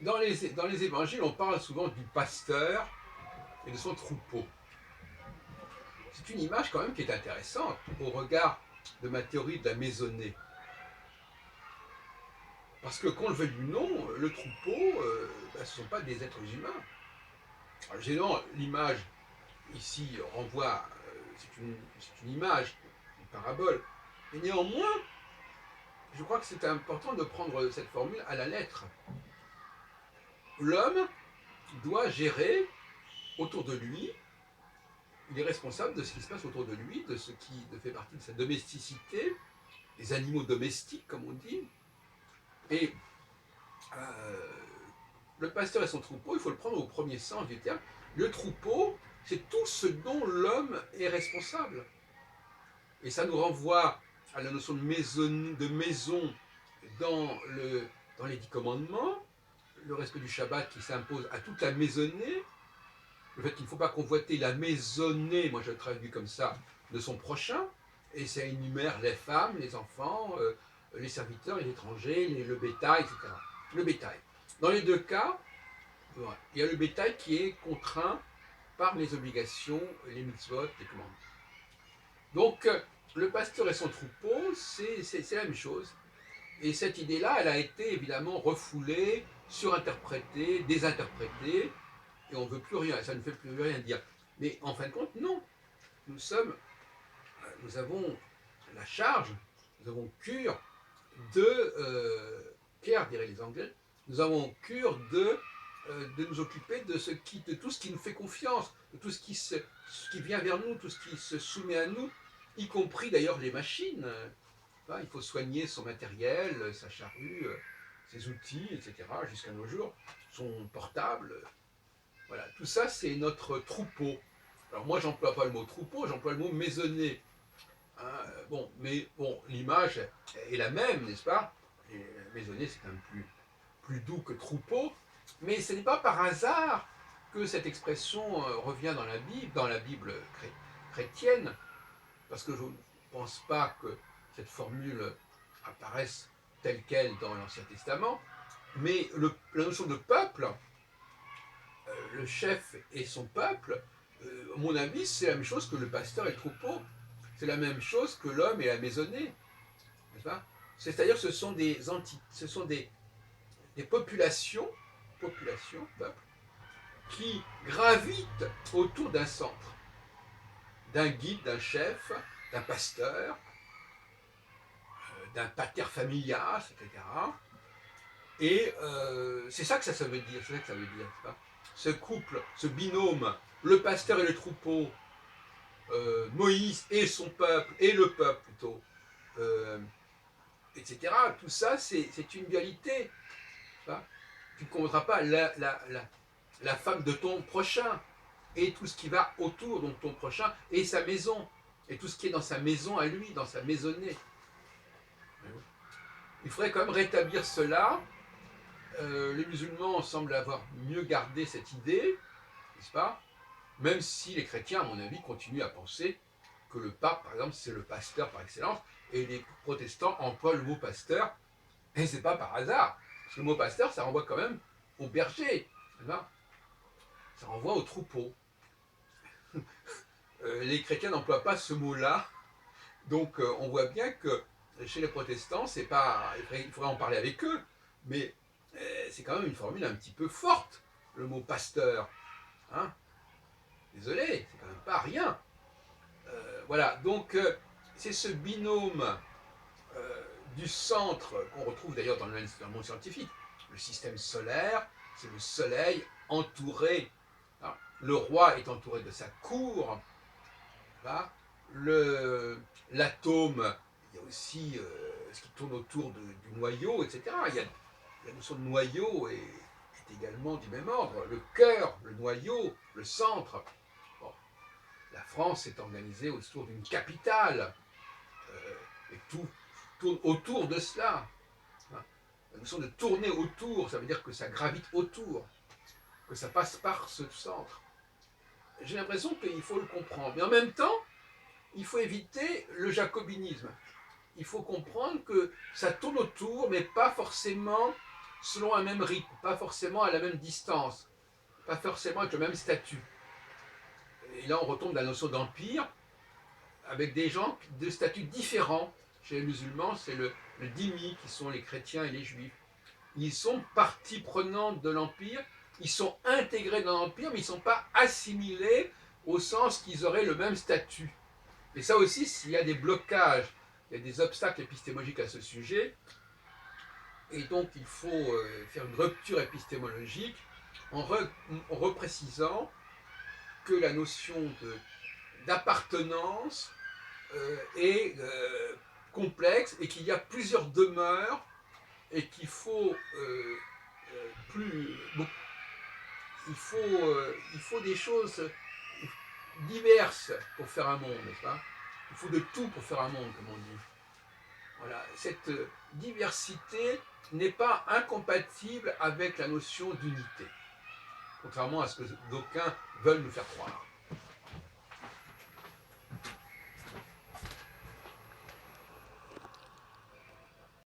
Dans les évangiles, on parle souvent du pasteur et de son troupeau. C'est une image quand même qui est intéressante au regard de ma théorie de la maisonnée. Parce que qu'on le veuille ou non, le troupeau, ce ne sont pas des êtres humains. Alors, généralement, l'image ici renvoie, c'est une image, une parabole. Mais néanmoins, je crois que c'est important de prendre cette formule à la lettre. L'homme doit gérer autour de lui, il est responsable de ce qui se passe autour de lui, de ce qui fait partie de sa domesticité, les animaux domestiques, comme on dit. Et euh, le pasteur et son troupeau, il faut le prendre au premier sens du terme. Le troupeau, c'est tout ce dont l'homme est responsable. Et ça nous renvoie à la notion de maison dans les 10 commandements, le respect du Shabbat qui s'impose à toute la maisonnée, le fait qu'il ne faut pas convoiter la maisonnée, moi je le traduis comme ça, de son prochain, et ça énumère les femmes, les enfants, les serviteurs, les étrangers, le bétail, etc. Le bétail. Dans les deux cas, il y a le bétail qui est contraint par les obligations, les mitzvot, les commandements. Donc, le pasteur et son troupeau, c'est la même chose. Et cette idée-là, elle a été évidemment refoulée, surinterprétée, désinterprétée, et on ne veut plus rien, ça ne fait plus rien dire. Mais en fin de compte, non. Nous avons la charge, nous avons cure Pierre dirait les Anglais, nous avons cure de nous occuper de tout ce qui nous fait confiance, de tout ce qui vient vers nous, tout ce qui se soumet à nous, y compris d'ailleurs les machines. Il faut soigner son matériel, sa charrue, ses outils, etc., jusqu'à nos jours, son portable. Voilà, tout ça, c'est notre troupeau. Alors moi, j'emploie pas le mot troupeau, j'emploie le mot maisonnée. Hein, mais l'image est la même, n'est-ce pas? Et maisonnée, c'est quand même plus doux que troupeau. Mais ce n'est pas par hasard que cette expression revient dans la Bible chrétienne, parce que je ne pense pas que cette formule apparaisse telle qu'elle dans l'Ancien Testament, mais la notion de peuple, le chef et son peuple, à mon avis, c'est la même chose que le pasteur et le troupeau. C'est la même chose que l'homme et la maisonnée. C'est-à-dire que ce sont des populations, peuples, qui gravitent autour d'un centre, d'un guide, d'un chef, d'un pasteur, d'un pater familias, etc. Et c'est ça que ça veut dire, c'est ça que ça veut dire, pas? Ce couple, ce binôme, le pasteur et le troupeau, Moïse et son peuple, et le peuple plutôt, etc. Tout ça, c'est une dualité. Pas? Tu ne comprendras pas la femme de ton prochain, et tout ce qui va autour, donc ton prochain, et sa maison, et tout ce qui est dans sa maison à lui, dans sa maisonnée. Il faudrait quand même rétablir cela. Les musulmans semblent avoir mieux gardé cette idée, n'est-ce pas? Même si les chrétiens, à mon avis, continuent à penser que le pape, par exemple, c'est le pasteur par excellence, et les protestants emploient le mot pasteur, et c'est pas par hasard. Parce que le mot pasteur, ça renvoie quand même au berger, ça renvoie au troupeau. Les chrétiens n'emploient pas ce mot-là, donc on voit bien que chez les protestants, c'est pas, il faudrait en parler avec eux, mais c'est quand même une formule un petit peu forte, le mot pasteur. Hein, désolé, c'est quand même pas rien. Voilà, donc c'est ce binôme du centre qu'on retrouve d'ailleurs dans le monde scientifique. Le système solaire, c'est le soleil entouré. Hein, le roi est entouré de sa cour. Voilà, l'atome, il y a aussi ce qui tourne autour du noyau, etc. La notion de noyau est également du même ordre. Le cœur, le noyau, le centre. Bon, la France est organisée autour d'une capitale, et tout tourne autour de cela. La notion de tourner autour, ça veut dire que ça gravite autour, que ça passe par ce centre. J'ai l'impression qu'il faut le comprendre. Mais en même temps, il faut éviter le jacobinisme. Il faut comprendre que ça tourne autour, mais pas forcément selon un même rythme, pas forcément à la même distance, pas forcément avec le même statut. Et là, on retombe dans la notion d'empire, avec des gens de statuts différents. Chez les musulmans, c'est le dhimmi, qui sont les chrétiens et les juifs. Ils sont partie prenante de l'empire, ils sont intégrés dans l'empire, mais ils ne sont pas assimilés au sens qu'ils auraient le même statut. Et ça aussi, s'il y a des blocages, il y a des obstacles épistémologiques à ce sujet, et donc il faut faire une rupture épistémologique en reprécisant que la notion d'appartenance est complexe et qu'il y a plusieurs demeures et qu'il faut bon, il faut des choses diverses pour faire un monde, n'est-ce pas? Il faut de tout pour faire un monde, comme on dit. Voilà, cette diversité n'est pas incompatible avec la notion d'unité, contrairement à ce que d'aucuns veulent nous faire croire.